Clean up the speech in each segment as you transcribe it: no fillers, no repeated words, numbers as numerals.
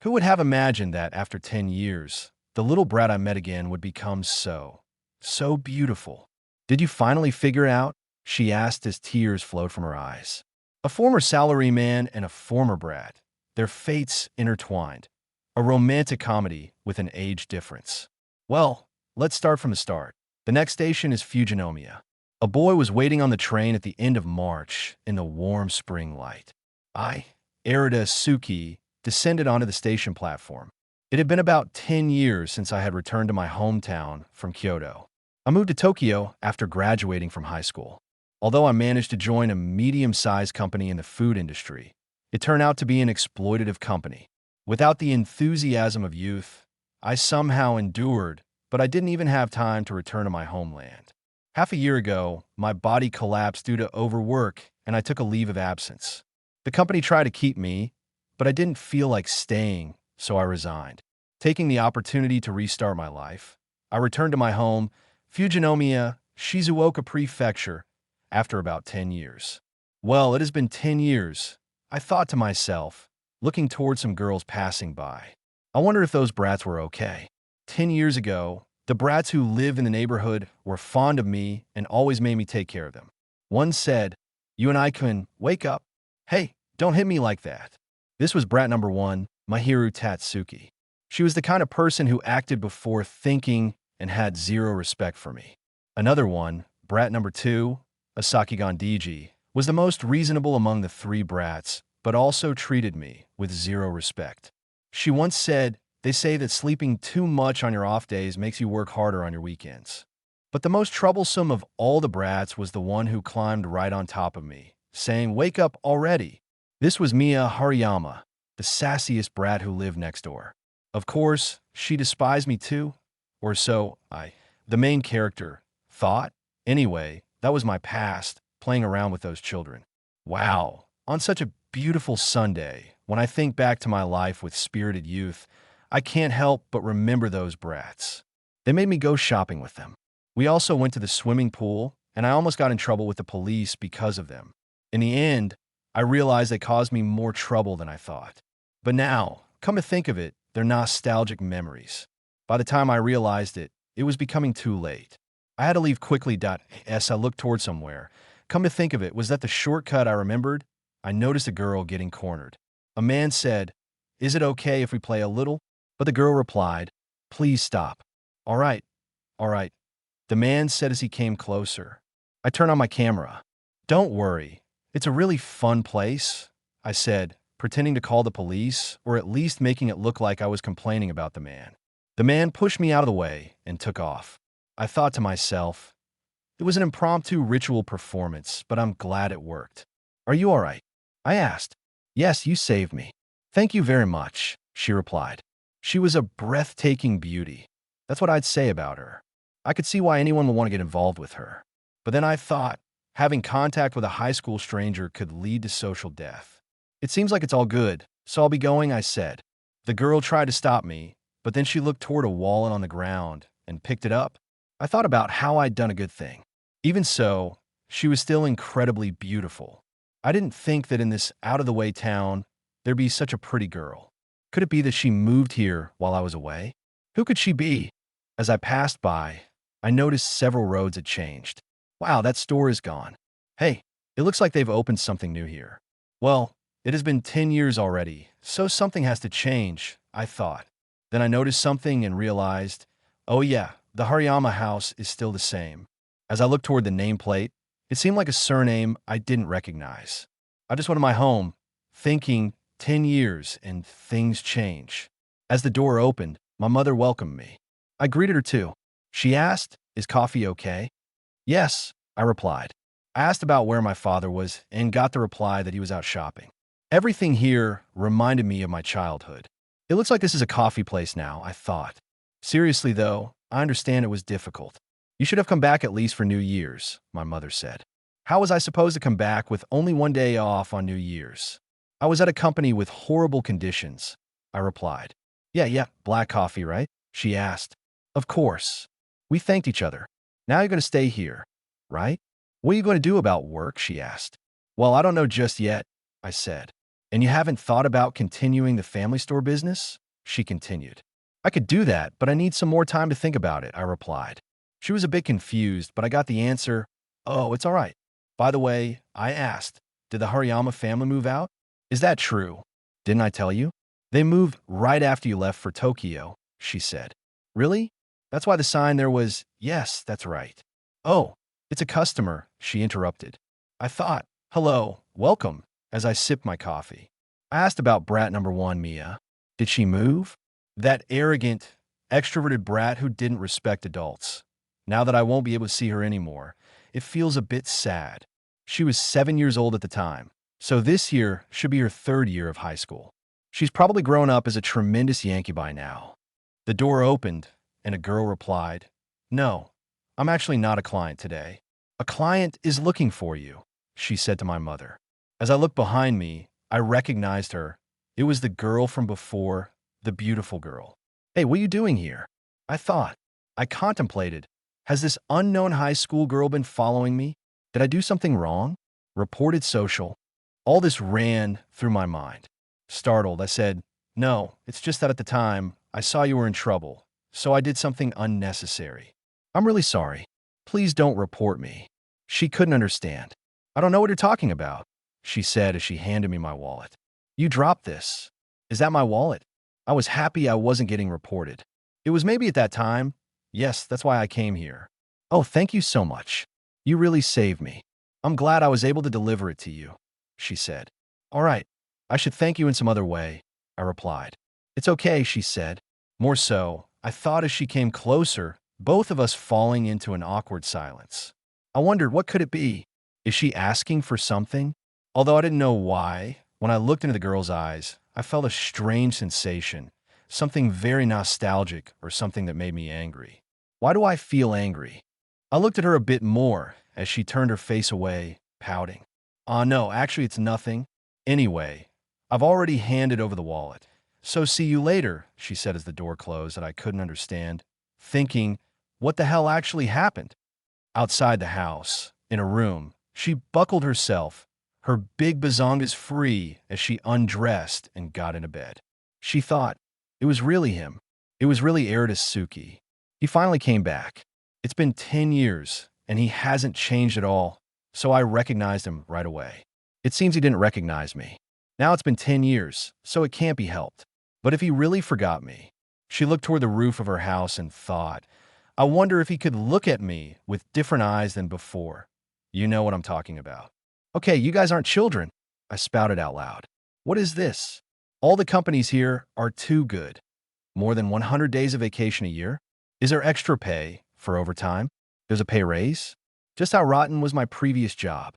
Who would have imagined that after 10 years, the little brat I met again would become so beautiful? Did you finally figure out? She asked as tears flowed from her eyes. A former salaryman and a former brat, their fates intertwined. A romantic comedy with an age difference. Well, let's start from the start. The next station is Fujinomiya. A boy was waiting on the train at the end of March in the warm spring light. I, Arita Suki, descended onto the station platform. It had been about 10 years since I had returned to my hometown from Kyoto. I moved to Tokyo after graduating from high school. Although I managed to join a medium-sized company in the food industry, it turned out to be an exploitative company. Without the enthusiasm of youth, I somehow endured, but I didn't even have time to return to my homeland. Half a year ago, my body collapsed due to overwork, and I took a leave of absence. The company tried to keep me, but I didn't feel like staying, so I resigned. Taking the opportunity to restart my life, I returned to my home, Fujinomiya, Shizuoka Prefecture, after about 10 years. Well, it has been 10 years, I thought to myself, looking toward some girls passing by. I wonder if those brats were okay. 10 years ago, the brats who live in the neighborhood were fond of me and always made me take care of them. One said, "You and I can wake up. Hey, don't hit me like that." This was brat number one, Mahiru Tatsuki. She was the kind of person who acted before thinking and had zero respect for me. Another one, brat number two, Asaki Gondiji, was the most reasonable among the three brats, but also treated me with zero respect. She once said, "They say that sleeping too much on your off days makes you work harder on your weekends." But the most troublesome of all the brats was the one who climbed right on top of me, saying, "Wake up already." This was Mia Hariyama, the sassiest brat who lived next door. Of course, she despised me too, or so the main character, thought. Anyway, that was my past, playing around with those children. Wow, on such a beautiful Sunday, when I think back to my life with spirited youth, I can't help but remember those brats. They made me go shopping with them. We also went to the swimming pool, and I almost got in trouble with the police because of them. In the end, I realized they caused me more trouble than I thought. But now, come to think of it, they're nostalgic memories. By the time I realized it, it was becoming too late. I had to leave quickly. As I looked toward somewhere. Come to think of it, was that the shortcut I remembered? I noticed a girl getting cornered. A man said, "Is it okay if we play a little?" But the girl replied, "Please stop." All right. The man said as he came closer. I turned on my camera. "Don't worry. It's a really fun place," I said, pretending to call the police, or at least making it look like I was complaining about the man. The man pushed me out of the way and took off. I thought to myself, it was an impromptu ritual performance, but I'm glad it worked. "Are you all right?" I asked. "Yes, you saved me." "Thank you very much," she replied. She was a breathtaking beauty. That's what I'd say about her. I could see why anyone would want to get involved with her. But then I thought, having contact with a high school stranger could lead to social death. "It seems like it's all good, so I'll be going," I said. The girl tried to stop me, but then she looked toward a wallet on the ground and picked it up. I thought about how I'd done a good thing. Even so, she was still incredibly beautiful. I didn't think that in this out-of-the-way town, there'd be such a pretty girl. Could it be that she moved here while I was away? Who could she be? As I passed by, I noticed several roads had changed. Wow, that store is gone. Hey, it looks like they've opened something new here. Well, it has been 10 years already, so something has to change, I thought. Then I noticed something and realized, oh yeah, the Hariyama house is still the same. As I looked toward the nameplate, it seemed like a surname I didn't recognize. I just went to my home, thinking 10 years and things change. As the door opened, my mother welcomed me. I greeted her too. She asked, "Is coffee okay?" "Yes," I replied. I asked about where my father was and got the reply that he was out shopping. Everything here reminded me of my childhood. It looks like this is a coffee place now, I thought. Seriously though, I understand it was difficult. "You should have come back at least for New Year's," my mother said. How was I supposed to come back with only one day off on New Year's? "I was at a company with horrible conditions," I replied. Yeah, black coffee, right?" she asked. "Of course." We thanked each other. "Now you're going to stay here, right?" "What are you going to do about work?" she asked. "Well, I don't know just yet," I said. And you haven't thought about continuing the family store business? She continued. I could do that, but I need some more time to think about it, I replied. She was a bit confused, but I got the answer, oh, it's all right. By the way, I asked, did the Hariyama family move out? Is that true? Didn't I tell you? They moved right after you left for Tokyo, she said. Really? That's why the sign there was, yes, that's right. Oh, it's a customer, she interrupted. I thought, hello, welcome, as I sipped my coffee. I asked about brat number one, Mia. Did she move? That arrogant, extroverted brat who didn't respect adults. Now that I won't be able to see her anymore, it feels a bit sad. She was 7 years old at the time, so this year should be her third year of high school. She's probably grown up as a tremendous Yankee by now. The door opened, and a girl replied, no, I'm actually not a client today. A client is looking for you, she said to my mother. As I looked behind me, I recognized her. It was the girl from before, the beautiful girl. Hey, what are you doing here? I thought. I contemplated. Has this unknown high school girl been following me? Did I do something wrong? Reported social. All this ran through my mind. Startled, I said, no, it's just that at the time, I saw you were in trouble, so I did something unnecessary. I'm really sorry. Please don't report me. She couldn't understand. I don't know what you're talking about, she said as she handed me my wallet. You dropped this. Is that my wallet? I was happy I wasn't getting reported. It was maybe at that time. Yes, that's why I came here. Oh, thank you so much. You really saved me. I'm glad I was able to deliver it to you, she said. All right, I should thank you in some other way, I replied. It's okay, she said. More so, I thought as she came closer, both of us falling into an awkward silence. I wondered, what could it be? Is she asking for something? Although I didn't know why, when I looked into the girl's eyes, I felt a strange sensation, something very nostalgic or something that made me angry. Why do I feel angry? I looked at her a bit more as she turned her face away, pouting. No, actually it's nothing. Anyway, I've already handed over the wallet. So see you later, she said as the door closed and I couldn't understand, thinking, what the hell actually happened? Outside the house, in a room, she buckled herself, her big bazongas free as she undressed and got into bed. She thought, it was really him. It was really Suki. He finally came back. It's been 10 years, and he hasn't changed at all, so I recognized him right away. It seems he didn't recognize me. Now it's been 10 years, so it can't be helped. But if he really forgot me, she looked toward the roof of her house and thought, I wonder if he could look at me with different eyes than before. You know what I'm talking about. Okay, you guys aren't children, I spouted out loud. What is this? All the companies here are too good. More than 100 days of vacation a year? Is there extra pay for overtime? There's a pay raise? Just how rotten was my previous job?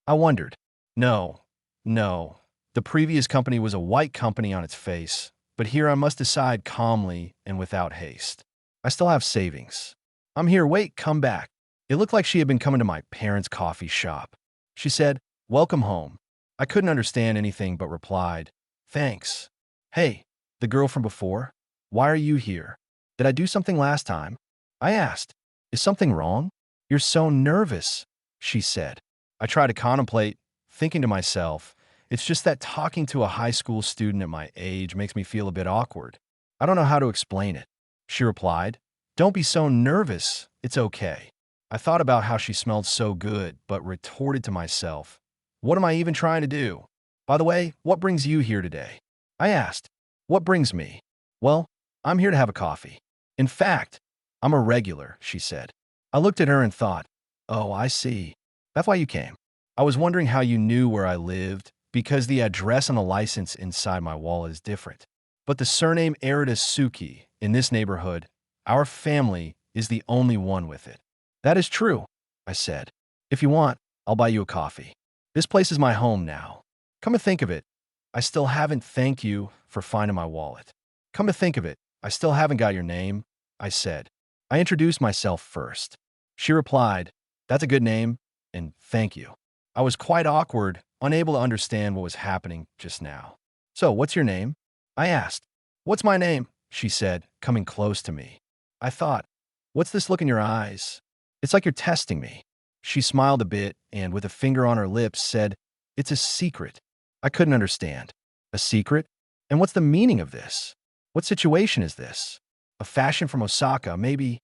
I wondered. No. The previous company was a white company on its face, but here I must decide calmly and without haste. I still have savings. I'm here, wait, come back. It looked like she had been coming to my parents' coffee shop. She said, welcome home. I couldn't understand anything but replied, thanks. Hey, the girl from before, why are you here? Did I do something last time? I asked, is something wrong? You're so nervous, she said. I tried to contemplate, thinking to myself, it's just that talking to a high school student at my age makes me feel a bit awkward. I don't know how to explain it. She replied, don't be so nervous, it's okay. I thought about how she smelled so good, but retorted to myself, what am I even trying to do? By the way, what brings you here today? I asked, what brings me? Well, I'm here to have a coffee. In fact, I'm a regular, she said. I looked at her and thought, oh, I see. That's why you came. I was wondering how you knew where I lived, because the address on the license inside my wallet is different. But the surname Suki in this neighborhood, our family is the only one with it. That is true, I said. If you want, I'll buy you a coffee. This place is my home now. Come to think of it, I still haven't thanked you for finding my wallet. Come to think of it, I still haven't got your name, I said. I introduced myself first. She replied, that's a good name, and thank you. I was quite awkward, unable to understand what was happening just now. So, what's your name? I asked. What's my name? She said, coming close to me. I thought, what's this look in your eyes? It's like you're testing me. She smiled a bit and, with a finger on her lips, said, it's a secret. I couldn't understand. A secret? And what's the meaning of this? What situation is this? A fashion from Osaka, maybe?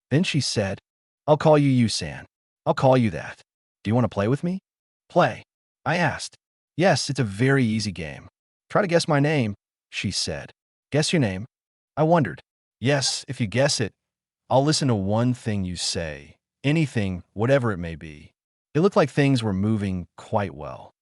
Then she said, I'll call you Yusan. I'll call you that. Do you want to play with me? Play. I asked. Yes, it's a very easy game. Try to guess my name, she said. Guess your name? I wondered. Yes, if you guess it, I'll listen to one thing you say. Anything, whatever it may be. It looked like things were moving quite well.